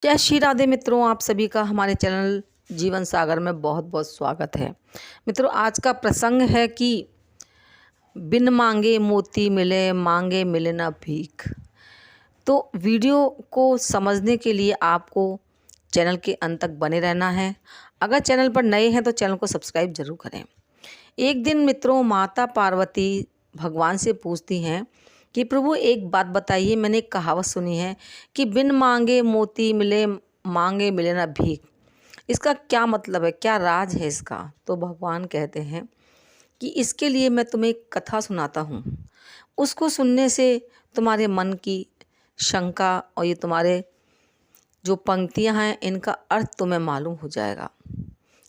जय श्री राधे मित्रों, आप सभी का हमारे चैनल जीवन सागर में बहुत बहुत स्वागत है। मित्रों, आज का प्रसंग है कि बिन मांगे मोती मिले, मांगे मिले ना भीख। तो वीडियो को समझने के लिए आपको चैनल के अंत तक बने रहना है। अगर चैनल पर नए हैं तो चैनल को सब्सक्राइब जरूर करें। एक दिन मित्रों, माता पार्वती भगवान से पूछती हैं कि प्रभु एक बात बताइए, मैंने एक कहावत सुनी है कि बिन मांगे मोती मिले, मांगे मिले ना भीख। इसका क्या मतलब है, क्या राज है इसका? तो भगवान कहते हैं कि इसके लिए मैं तुम्हें एक कथा सुनाता हूँ। उसको सुनने से तुम्हारे मन की शंका और ये तुम्हारे जो पंक्तियाँ हैं इनका अर्थ तुम्हें मालूम हो जाएगा।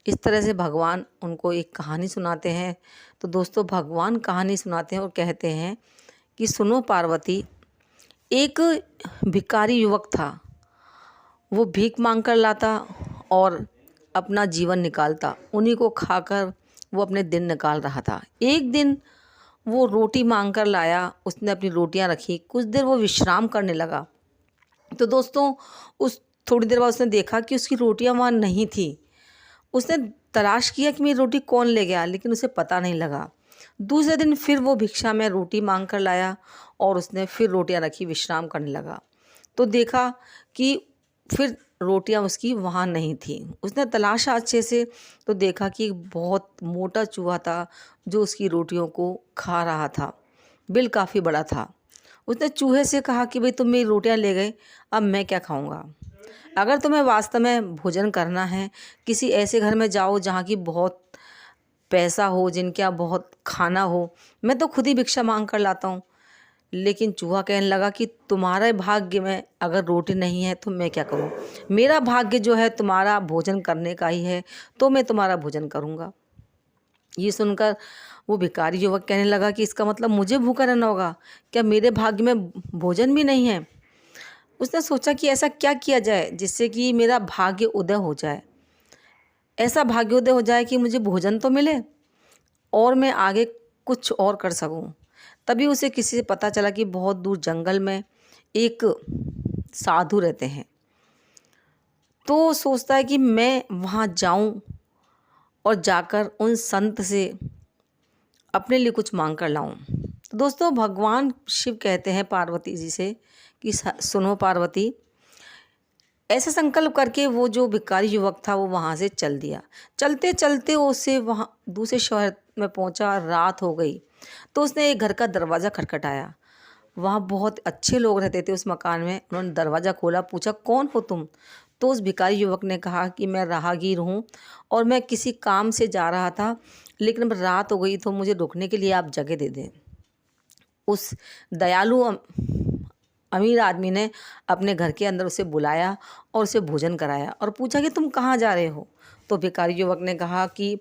इस तरह से भगवान उनको एक कहानी सुनाते हैं। तो दोस्तों, भगवान कहानी सुनाते हैं और कहते हैं कि सुनो पार्वती, एक भिखारी युवक था। वो भीख मांग कर लाता और अपना जीवन निकालता। उन्हीं को खाकर वो अपने दिन निकाल रहा था। एक दिन वो रोटी मांग कर लाया। उसने अपनी रोटियां रखी, कुछ देर वो विश्राम करने लगा। तो दोस्तों, उस थोड़ी देर बाद उसने देखा कि उसकी रोटियां वहाँ नहीं थी। उसने तलाश किया कि मेरी रोटी कौन ले गया, लेकिन उसे पता नहीं लगा। दूसरे दिन फिर वो भिक्षा में रोटी मांग कर लाया और उसने फिर रोटियां रखी, विश्राम करने लगा। तो देखा कि फिर रोटियां उसकी वहाँ नहीं थी। उसने तलाशा अच्छे से, तो देखा कि एक बहुत मोटा चूहा था जो उसकी रोटियों को खा रहा था। बिल काफ़ी बड़ा था। उसने चूहे से कहा कि भाई तुम मेरी रोटियां ले गए, अब मैं क्या खाऊंगा। अगर तुम्हें वास्तव में भोजन करना है, किसी ऐसे घर में जाओ जहाँ की बहुत पैसा हो, जिनके यहाँ बहुत खाना हो। मैं तो खुद ही भिक्षा मांग कर लाता हूँ। लेकिन चूहा कहने लगा कि तुम्हारे भाग्य में अगर रोटी नहीं है तो मैं क्या करूँ। मेरा भाग्य जो है तुम्हारा भोजन करने का ही है, तो मैं तुम्हारा भोजन करूँगा। ये सुनकर वो भिखारी युवक कहने लगा कि इसका मतलब मुझे भूखा रहना होगा क्या? मेरे भाग्य में भोजन भी नहीं है। उसने सोचा कि ऐसा क्या किया जाए जिससे कि मेरा भाग्य उदय हो जाए। ऐसा भाग्योदय हो जाए कि मुझे भोजन तो मिले और मैं आगे कुछ और कर सकूं। तभी उसे किसी से पता चला कि बहुत दूर जंगल में एक साधु रहते हैं। तो सोचता है कि मैं वहाँ जाऊं और जाकर उन संत से अपने लिए कुछ मांग कर लाऊं। तो दोस्तों, भगवान शिव कहते हैं पार्वती जी से कि सुनो पार्वती। ऐसा संकल्प करके वो जो भिखारी युवक था वो वहाँ से चल दिया। चलते चलते उसे वहाँ दूसरे शहर में पहुँचा। रात हो गई तो उसने एक घर का दरवाज़ा खटखटाया। वहाँ बहुत अच्छे लोग रहते थे उस मकान में। उन्होंने दरवाज़ा खोला, पूछा कौन हो तुम? तो उस भिखारी युवक ने कहा कि मैं राहगीर हूँ और मैं किसी काम से जा रहा था, लेकिन अब रात हो गई तो मुझे रुकने के लिए आप जगह दे दें। उस दयालु अमीर आदमी ने अपने घर के अंदर उसे बुलाया और उसे भोजन कराया और पूछा कि तुम कहाँ जा रहे हो? तो भिखारी युवक ने कहा कि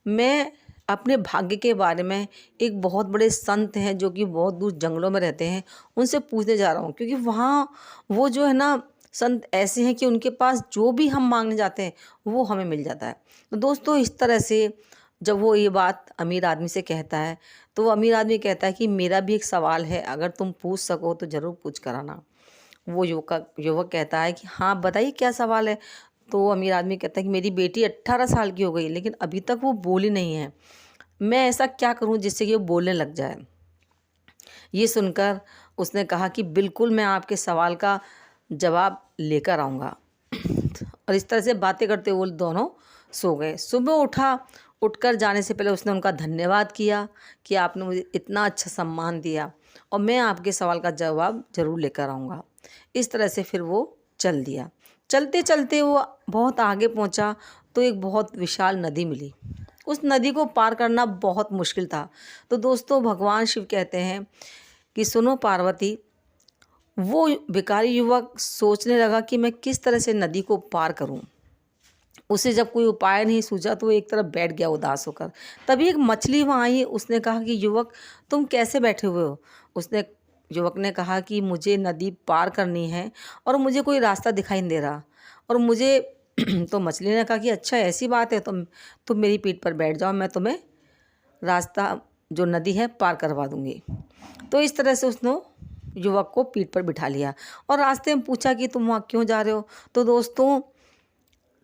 मैं अपने भाग्य के बारे में एक बहुत बड़े संत हैं जो कि बहुत दूर जंगलों में रहते हैं, उनसे पूछने जा रहा हूँ। क्योंकि वहाँ वो जो है ना, संत ऐसे हैं कि उनके पास जो भी हम मांगने जाते हैं वो हमें मिल जाता है। तो दोस्तों, इस तरह से जब वो ये बात अमीर आदमी से कहता है तो वो अमीर आदमी कहता है कि मेरा भी एक सवाल है, अगर तुम पूछ सको तो ज़रूर पूछ कराना। वो युवक कहता है कि हाँ बताइए क्या सवाल है। तो वो अमीर आदमी कहता है कि मेरी बेटी 18 साल की हो गई लेकिन अभी तक वो बोली नहीं है। मैं ऐसा क्या करूँ जिससे कि वो बोलने लग जाए। ये सुनकर उसने कहा कि बिल्कुल मैं आपके सवाल का जवाब लेकर आऊँगा। और इस तरह से बातें करते हुए दोनों सो गए। सुबह उठकर जाने से पहले उसने उनका धन्यवाद किया कि आपने मुझे इतना अच्छा सम्मान दिया और मैं आपके सवाल का जवाब ज़रूर लेकर आऊँगा। इस तरह से फिर वो चल दिया। चलते चलते वो बहुत आगे पहुँचा तो एक बहुत विशाल नदी मिली। उस नदी को पार करना बहुत मुश्किल था। तो दोस्तों, भगवान शिव कहते हैं कि सुनो पार्वती। वो भिखारी युवक सोचने लगा कि मैं किस तरह से नदी को पार करूं। उसे जब कोई उपाय नहीं सूझा तो वो एक तरफ बैठ गया उदास होकर। तभी एक मछली वहाँ आई। उसने कहा कि युवक, तुम कैसे बैठे हुए हो? उसने युवक ने कहा कि मुझे नदी पार करनी है और मुझे कोई रास्ता दिखाई नहीं दे रहा और मुझे तो मछली ने कहा कि अच्छा ऐसी बात है, तुम मेरी पीठ पर बैठ जाओ, मैं तुम्हें रास्ता जो नदी है पार करवा दूंगी। तो इस तरह से उसने युवक को पीठ पर बिठा लिया और रास्ते में पूछा कि तुम वहाँ क्यों जा रहे हो। तो दोस्तों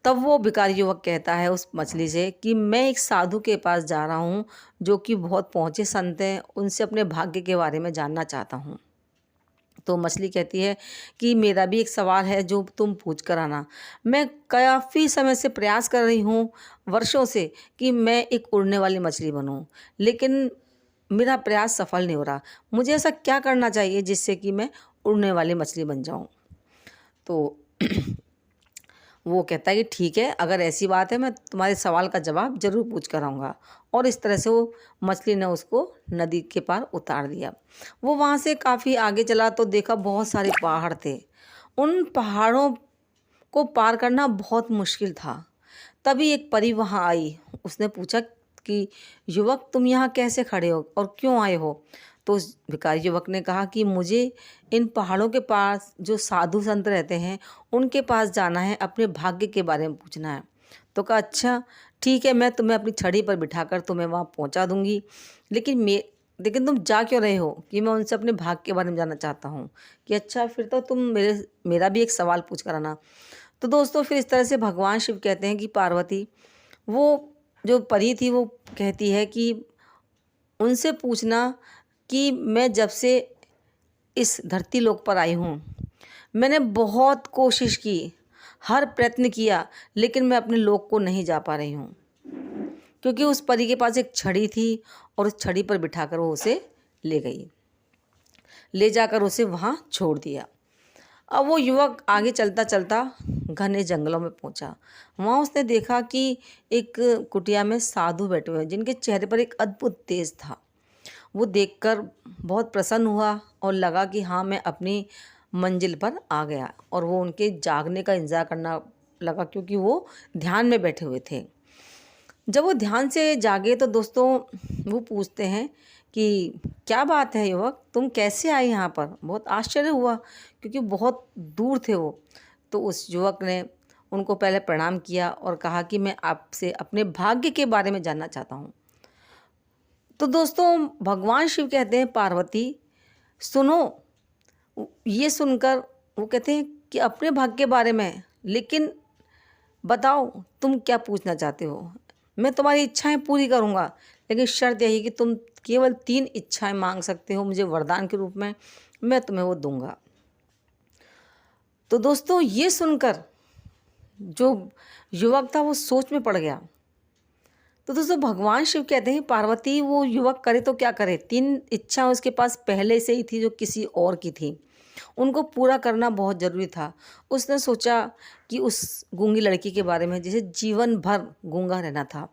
तब वो भिखारी युवक कहता है उस मछली से कि मैं एक साधु के पास जा रहा हूँ जो कि बहुत पहुँचे संत हैं, उनसे अपने भाग्य के बारे में जानना चाहता हूँ। तो मछली कहती है कि मेरा भी एक सवाल है जो तुम पूछ कर आना। मैं काफ़ी समय से प्रयास कर रही हूँ, वर्षों से, कि मैं एक उड़ने वाली मछली बनूँ, लेकिन मेरा प्रयास सफल नहीं हो रहा। मुझे ऐसा क्या करना चाहिए जिससे कि मैं उड़ने वाली मछली बन जाऊँ। तो वो कहता है कि ठीक है, अगर ऐसी बात है मैं तुम्हारे सवाल का जवाब ज़रूर पूछ कर आऊँगा। और इस तरह से वो मछली ने उसको नदी के पार उतार दिया। वो वहाँ से काफ़ी आगे चला तो देखा बहुत सारे पहाड़ थे। उन पहाड़ों को पार करना बहुत मुश्किल था। तभी एक परी वहाँ आई। उसने पूछा कि युवक तुम यहाँ कैसे खड़े हो और क्यों आए हो। तो उस भिखारी युवक ने कहा कि मुझे इन पहाड़ों के पास जो साधु संत रहते हैं उनके पास जाना है, अपने भाग्य के बारे में पूछना है। तो कहा अच्छा ठीक है, मैं तुम्हें अपनी छड़ी पर बिठाकर तुम्हें वहाँ पहुँचा दूँगी, लेकिन तुम जा क्यों रहे हो। कि मैं उनसे अपने भाग्य के बारे में जानना चाहता हूँ। कि अच्छा फिर तो तुम मेरा भी एक सवाल पूछ कर आना। तो दोस्तों फिर इस तरह से भगवान शिव कहते हैं कि पार्वती, वो जो परी थी वो कहती है कि उनसे पूछना कि मैं जब से इस धरती लोक पर आई हूँ मैंने बहुत कोशिश की, हर प्रयत्न किया, लेकिन मैं अपने लोक को नहीं जा पा रही हूँ। क्योंकि उस परी के पास एक छड़ी थी और उस छड़ी पर बिठाकर वो उसे ले जाकर उसे वहाँ छोड़ दिया। अब वो युवक आगे चलता चलता घने जंगलों में पहुंचा। वहाँ उसने देखा कि एक कुटिया में साधु बैठे हुए हैं जिनके चेहरे पर एक अद्भुत तेज था। वो देखकर बहुत प्रसन्न हुआ और लगा कि हाँ मैं अपनी मंजिल पर आ गया। और वो उनके जागने का इंतज़ार करना लगा क्योंकि वो ध्यान में बैठे हुए थे। जब वो ध्यान से जागे तो दोस्तों वो पूछते हैं कि क्या बात है युवक, तुम कैसे आए यहाँ पर। बहुत आश्चर्य हुआ क्योंकि बहुत दूर थे वो। तो उस युवक ने उनको पहले प्रणाम किया और कहा कि मैं आपसे अपने भाग्य के बारे में जानना चाहता हूँ। तो दोस्तों भगवान शिव कहते हैं पार्वती सुनो। ये सुनकर वो कहते हैं कि अपने भाग्य के बारे में, लेकिन बताओ तुम क्या पूछना चाहते हो। मैं तुम्हारी इच्छाएं पूरी करूंगा, लेकिन शर्त यही कि तुम केवल 3 इच्छाएं मांग सकते हो मुझे वरदान के रूप में, मैं तुम्हें वो दूंगा। तो दोस्तों ये सुनकर जो युवक था वो सोच में पड़ गया। तो दोस्तों भगवान शिव कहते हैं पार्वती वो युवक करे तो क्या करे, 3 इच्छा उसके पास पहले से ही थी जो किसी और की थी, उनको पूरा करना बहुत ज़रूरी था। उसने सोचा कि उस गूंगी लड़की के बारे में जिसे जीवन भर गूंगा रहना था,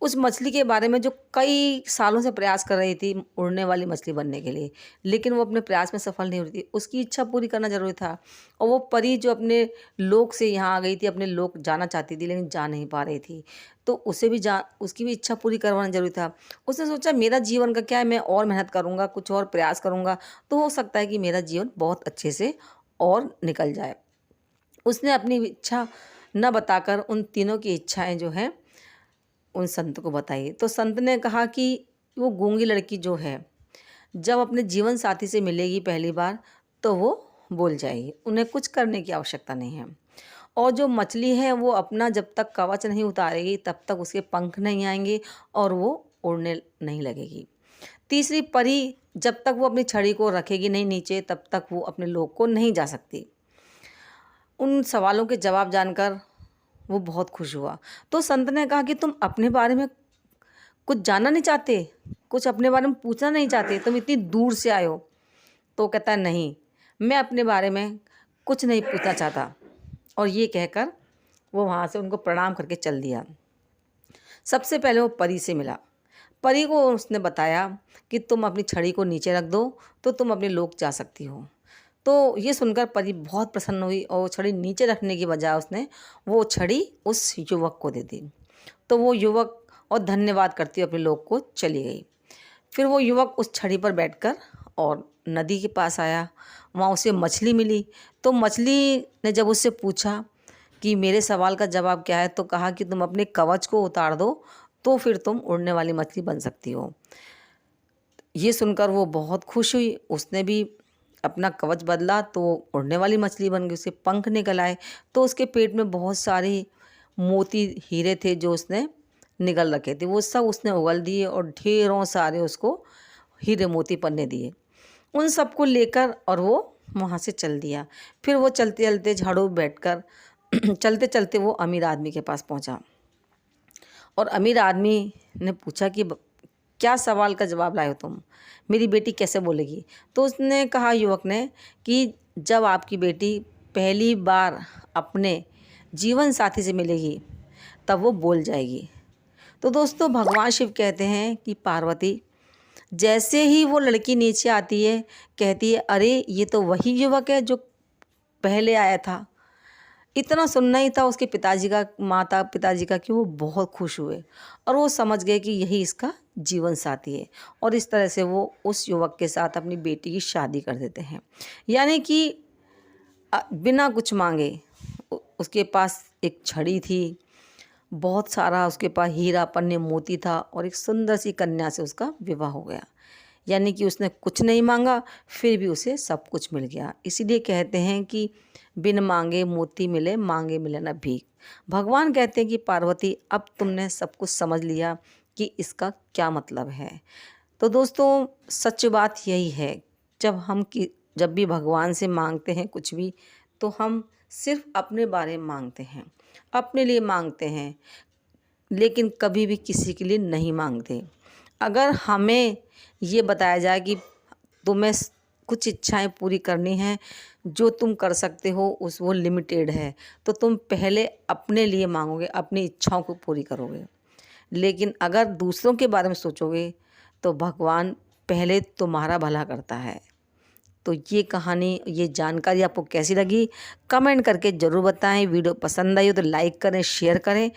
उस मछली के बारे में जो कई सालों से प्रयास कर रही थी उड़ने वाली मछली बनने के लिए, लेकिन वो अपने प्रयास में सफल नहीं हो रही थी। उसकी इच्छा पूरी करना जरूरी था। और वो परी जो अपने लोक से यहाँ आ गई थी, अपने लोक जाना चाहती थी लेकिन जा नहीं पा रही थी, तो उसकी भी इच्छा पूरी करवाना जरूरी था। उसने सोचा मेरा जीवन का क्या है, मैं और मेहनत करूँगा, कुछ और प्रयास करूँगा तो हो सकता है कि मेरा जीवन बहुत अच्छे से और निकल जाए। उसने अपनी इच्छा न बताकर उन तीनों की इच्छाएं जो हैं उन संत को बताई। तो संत ने कहा कि वो गूंगी लड़की जो है जब अपने जीवन साथी से मिलेगी पहली बार तो वो बोल जाएगी, उन्हें कुछ करने की आवश्यकता नहीं है। और जो मछली है वो अपना जब तक कवच नहीं उतारेगी तब तक उसके पंख नहीं आएंगे और वो उड़ने नहीं लगेगी। तीसरी परी जब तक वो अपनी छड़ी को रखेगी नहीं नीचे तब तक वो अपने लोक को नहीं जा सकती। उन सवालों के जवाब जानकर वो बहुत खुश हुआ। तो संत ने कहा कि तुम अपने बारे में कुछ जानना नहीं चाहते, कुछ अपने बारे में पूछना नहीं चाहते, तुम इतनी दूर से आए हो। तो कहता है नहीं, मैं अपने बारे में कुछ नहीं पूछना चाहता। और ये कहकर वो वहाँ से उनको प्रणाम करके चल दिया। सबसे पहले वो परी से मिला। परी को उसने बताया कि तुम अपनी छड़ी को नीचे रख दो तो तुम अपने लोक जा सकती हो। तो ये सुनकर परी बहुत प्रसन्न हुई और वो छड़ी नीचे रखने की बजाय उसने वो छड़ी उस युवक को दे दी। तो वो युवक और धन्यवाद करती हुए अपने लोक को चली गई। फिर वो युवक उस छड़ी पर बैठकर और नदी के पास आया। वहाँ उसे मछली मिली। तो मछली ने जब उससे पूछा कि मेरे सवाल का जवाब क्या है, तो कहा कि तुम अपने कवच को उतार दो तो फिर तुम उड़ने वाली मछली बन सकती हो। ये सुनकर वो बहुत खुश हुई। उसने भी अपना कवच बदला तो उड़ने वाली मछली बन गई, उसके पंख निकल आए, तो उसके पेट में बहुत सारे मोती हीरे थे जो उसने निगल रखे थे, वो सब उसने उगल दिए और ढेरों सारे उसको हीरे मोती पन्ने दिए। उन सबको लेकर और वो वहाँ से चल दिया। फिर वो चलते चलते झाड़ू बैठकर चलते चलते वो अमीर आदमी के पास पहुँचा और अमीर आदमी ने पूछा कि क्या सवाल का जवाब लाए हो तुम, मेरी बेटी कैसे बोलेगी? तो उसने कहा, युवक ने, कि जब आपकी बेटी पहली बार अपने जीवन साथी से मिलेगी तब वो बोल जाएगी। तो दोस्तों, भगवान शिव कहते हैं कि पार्वती, जैसे ही वो लड़की नीचे आती है, कहती है, अरे ये तो वही युवक है जो पहले आया था। इतना सुनना ही था उसके पिताजी का, माता पिताजी का, कि वो बहुत खुश हुए और वो समझ गए कि यही इसका जीवन साथी है। और इस तरह से वो उस युवक के साथ अपनी बेटी की शादी कर देते हैं। यानी कि बिना कुछ मांगे उसके पास एक छड़ी थी, बहुत सारा उसके पास हीरा पन्ने मोती था और एक सुंदर सी कन्या से उसका विवाह हो गया। यानी कि उसने कुछ नहीं मांगा, फिर भी उसे सब कुछ मिल गया। इसीलिए कहते हैं कि बिन मांगे मोती मिले, मांगे मिले न भीख। भगवान कहते हैं कि पार्वती, अब तुमने सब कुछ समझ लिया कि इसका क्या मतलब है। तो दोस्तों, सच बात यही है, जब भी भगवान से मांगते हैं कुछ भी, तो हम सिर्फ अपने बारे में मांगते हैं, अपने लिए मांगते हैं, लेकिन कभी भी किसी के लिए नहीं मांगते। अगर हमें ये बताया जाए कि तुम्हें कुछ इच्छाएं पूरी करनी हैं, जो तुम कर सकते हो वो लिमिटेड है, तो तुम पहले अपने लिए मांगोगे, अपनी इच्छाओं को पूरी करोगे। लेकिन अगर दूसरों के बारे में सोचोगे तो भगवान पहले तुम्हारा भला करता है। तो ये कहानी, ये जानकारी आपको कैसी लगी, कमेंट करके ज़रूर बताएं। वीडियो पसंद आई हो तो लाइक करें, शेयर करें।